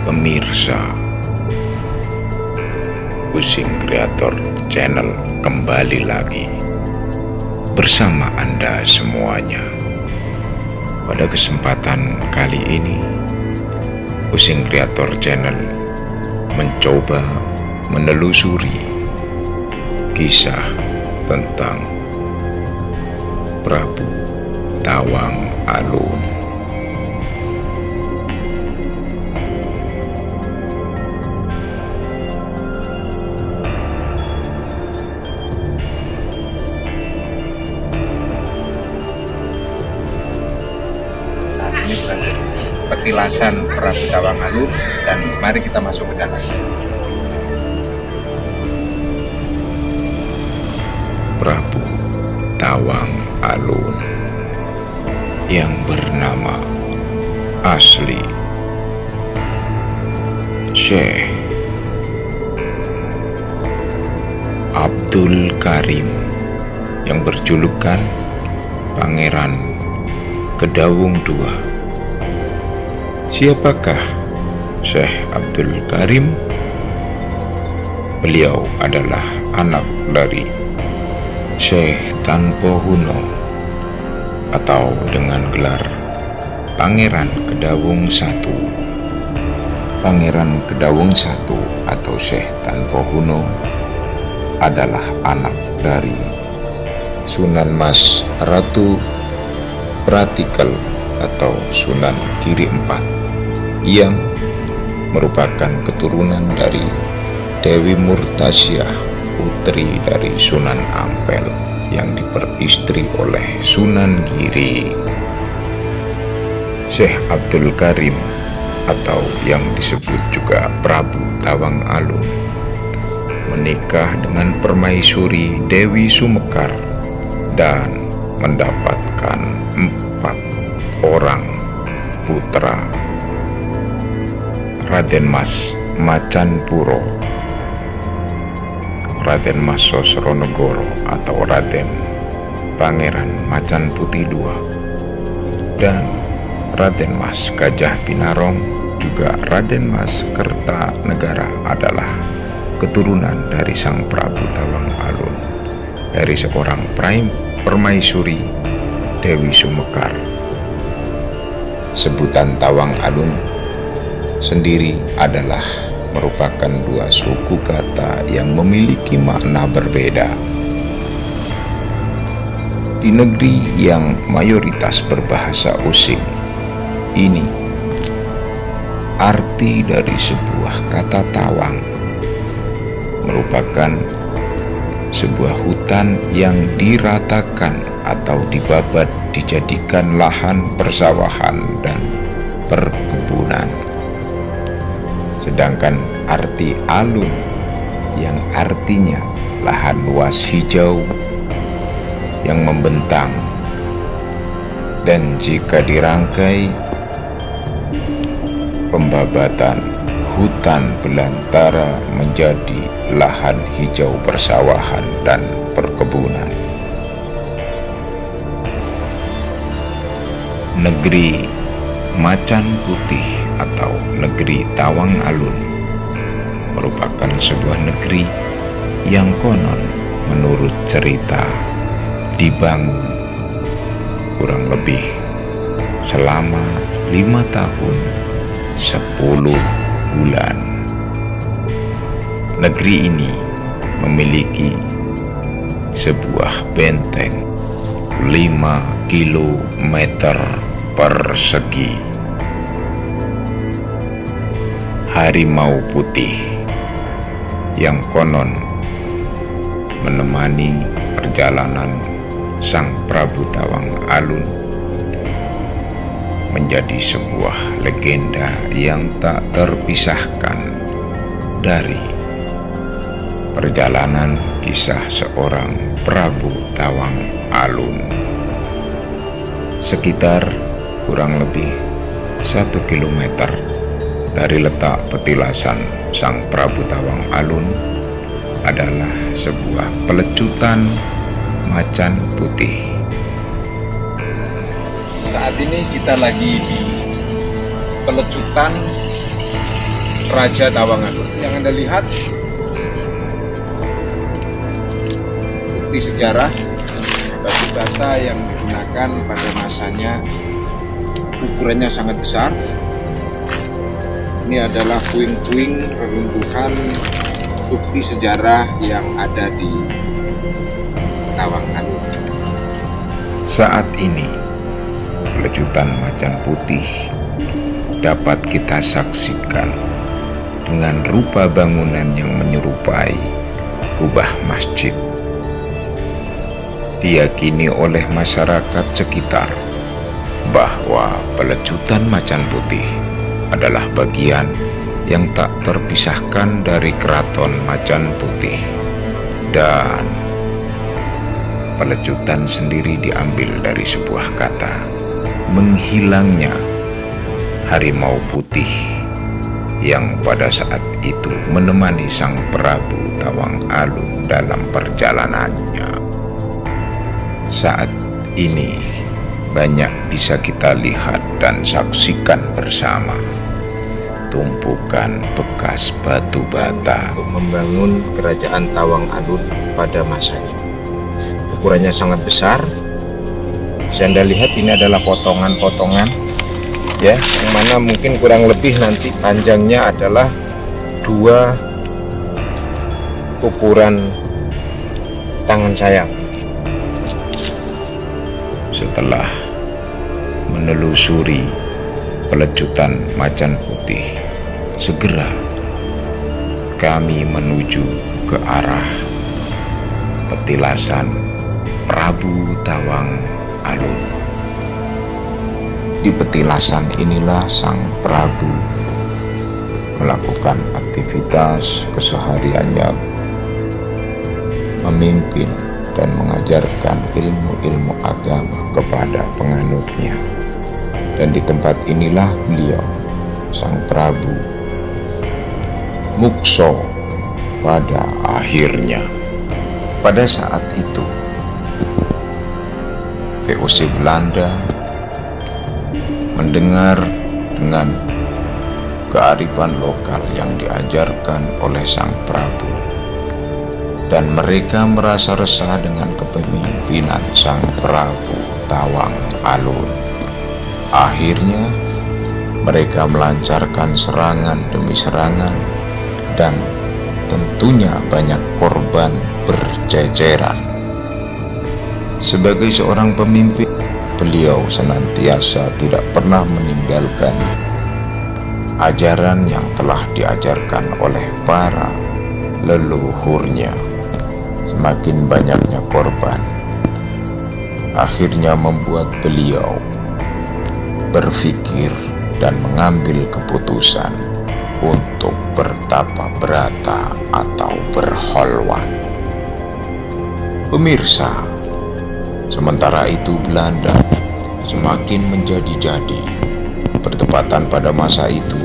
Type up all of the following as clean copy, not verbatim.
Pemirsa, Using Kreator Channel kembali lagi bersama Anda semuanya. Pada kesempatan kali ini, Using Kreator Channel mencoba menelusuri kisah tentang Prabu Tawang Alun. Ini berada di petilasan Prabu Tawang Alun, dan mari kita masuk ke dalam. Prabu Tawang Alun yang bernama asli Syekh Abdul Karim, yang berjulukan Pangeran Kedawung II. Siapakah Syekh Abdul Karim? Beliau adalah anak dari Syekh Tanpohuno, atau dengan gelar Pangeran Kedawung I. Pangeran Kedawung I atau Syekh Tanpohuno adalah anak dari Sunan Mas Ratu Pratikel atau Sunan Giri IV, yang merupakan keturunan dari Dewi Murtasyah, putri dari Sunan Ampel yang diperistri oleh Sunan Giri. Syekh Abdul Karim atau yang disebut juga Prabu Tawang Alun menikah dengan permaisuri Dewi Sumekar dan mendapatkan 4 orang putra: Raden Mas Macanpuro, Raden Mas Sosronegoro atau Raden Pangeran Macan Putih II, dan Raden Mas Gajah Pinarong, juga Raden Mas Kertanegara adalah keturunan dari sang Prabu Tawang Alun dari seorang permaisuri Dewi Sumekar. Sebutan Tawang Alun sendiri adalah merupakan 2 suku kata yang memiliki makna berbeda. Di negeri yang mayoritas berbahasa Using ini, arti dari sebuah kata tawang merupakan sebuah hutan yang diratakan atau dibabat dijadikan lahan persawahan dan perkebunan. Sedangkan arti alun yang artinya lahan luas hijau yang membentang, dan jika dirangkai pembabatan hutan belantara menjadi lahan hijau persawahan dan perkebunan. Negeri Macan Putih atau negeri Tawang Alun merupakan sebuah negeri yang konon menurut cerita dibangun kurang lebih selama 5 tahun 10 bulan. Negeri ini memiliki sebuah benteng 5 kilometer persegi. Harimau putih yang konon menemani perjalanan sang Prabu Tawang Alun menjadi sebuah legenda yang tak terpisahkan dari perjalanan kisah seorang Prabu Tawang Alun. Sekitar kurang lebih 1 kilometer dari letak petilasan sang Prabu Tawang Alun adalah sebuah pelecutan macan putih. Saat ini kita lagi di pelecutan Raja Tawangalun. Yang Anda lihat bukti sejarah batu bata yang digunakan pada masanya, ukurannya sangat besar. Ini adalah puing-puing reruntuhan bukti sejarah yang ada di Tawangalun. Saat ini pelecutan macan putih dapat kita saksikan dengan rupa bangunan yang menyerupai kubah masjid. Diyakini oleh masyarakat sekitar bahwa pelecutan macan putih adalah bagian yang tak terpisahkan dari keraton Macan Putih, dan pelecutan sendiri diambil dari sebuah kata, menghilangnya harimau putih yang pada saat itu menemani sang Prabu Tawangalun dalam perjalanannya. Saat ini banyak bisa kita lihat dan saksikan bersama tumpukan bekas batu bata untuk membangun kerajaan Tawangalun pada masanya. Ukurannya sangat besar. Bisa Anda lihat ini adalah potongan-potongan ya, yang mana mungkin kurang lebih nanti panjangnya adalah 2 ukuran tangan saya. Setelah menelusuri pelecutan macan putih, segera kami menuju ke arah petilasan Prabu Tawangalun. Di petilasan inilah sang Prabu melakukan aktivitas kesehariannya, memimpin dan mengajarkan ilmu-ilmu agama kepada penganutnya. Dan di tempat inilah beliau, sang Prabu Mukso, pada akhirnya. Pada saat itu VOC Belanda mendengar dengan kearifan lokal yang diajarkan oleh sang Prabu, dan mereka merasa resah dengan kepemimpinan sang Prabu Tawangalun. Akhirnya mereka melancarkan serangan demi serangan, dan tentunya banyak korban berceceran. Sebagai seorang pemimpin, beliau senantiasa tidak pernah meninggalkan ajaran yang telah diajarkan oleh para leluhurnya. Semakin banyaknya korban akhirnya membuat beliau berpikir dan mengambil keputusan untuk bertapa berata atau berholwat. Pemirsa, sementara itu Belanda semakin menjadi-jadi. Bertepatan pada masa itu,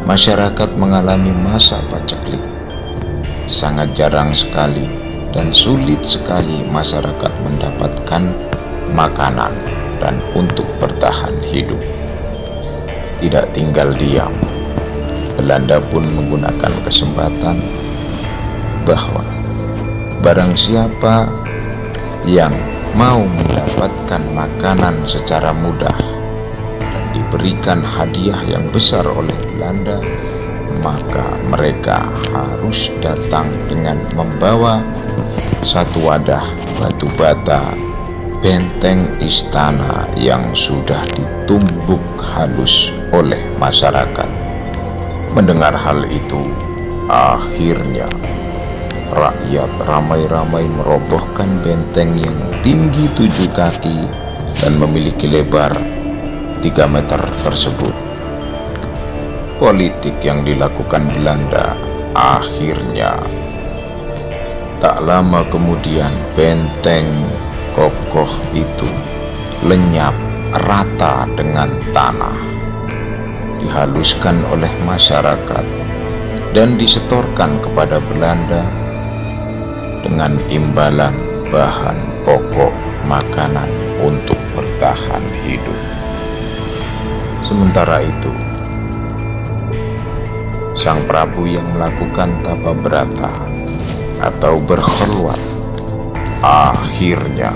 masyarakat mengalami masa paceklik. Sangat jarang sekali dan sulit sekali masyarakat mendapatkan makanan dan untuk bertahan hidup. Tidak tinggal diam, Belanda pun menggunakan kesempatan bahwa barang siapa yang mau mendapatkan makanan secara mudah dan diberikan hadiah yang besar oleh Belanda, maka mereka harus datang dengan membawa satu wadah batu bata benteng istana yang sudah ditumbuk halus oleh masyarakat. Mendengar hal itu, akhirnya rakyat ramai-ramai merobohkan benteng yang tinggi 7 kaki dan memiliki lebar 3 meter tersebut. Politik yang dilakukan Belanda akhirnya tak lama kemudian benteng kokoh itu lenyap rata dengan tanah, dihaluskan oleh masyarakat dan disetorkan kepada Belanda dengan imbalan bahan pokok makanan untuk bertahan hidup. Sementara itu, Sang Prabu yang melakukan tapa berata atau berkhulwat akhirnya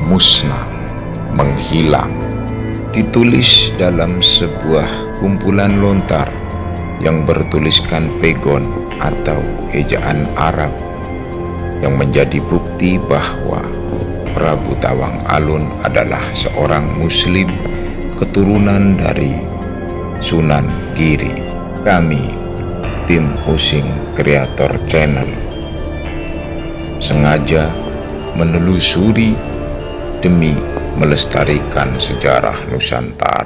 musnah, menghilang. Ditulis dalam sebuah kumpulan lontar yang bertuliskan pegon atau ejaan Arab, yang menjadi bukti bahwa Prabu Tawang Alun adalah seorang muslim keturunan dari Sunan Giri. Kami, tim Using Kreator Channel, sengaja menelusuri demi melestarikan sejarah Nusantara.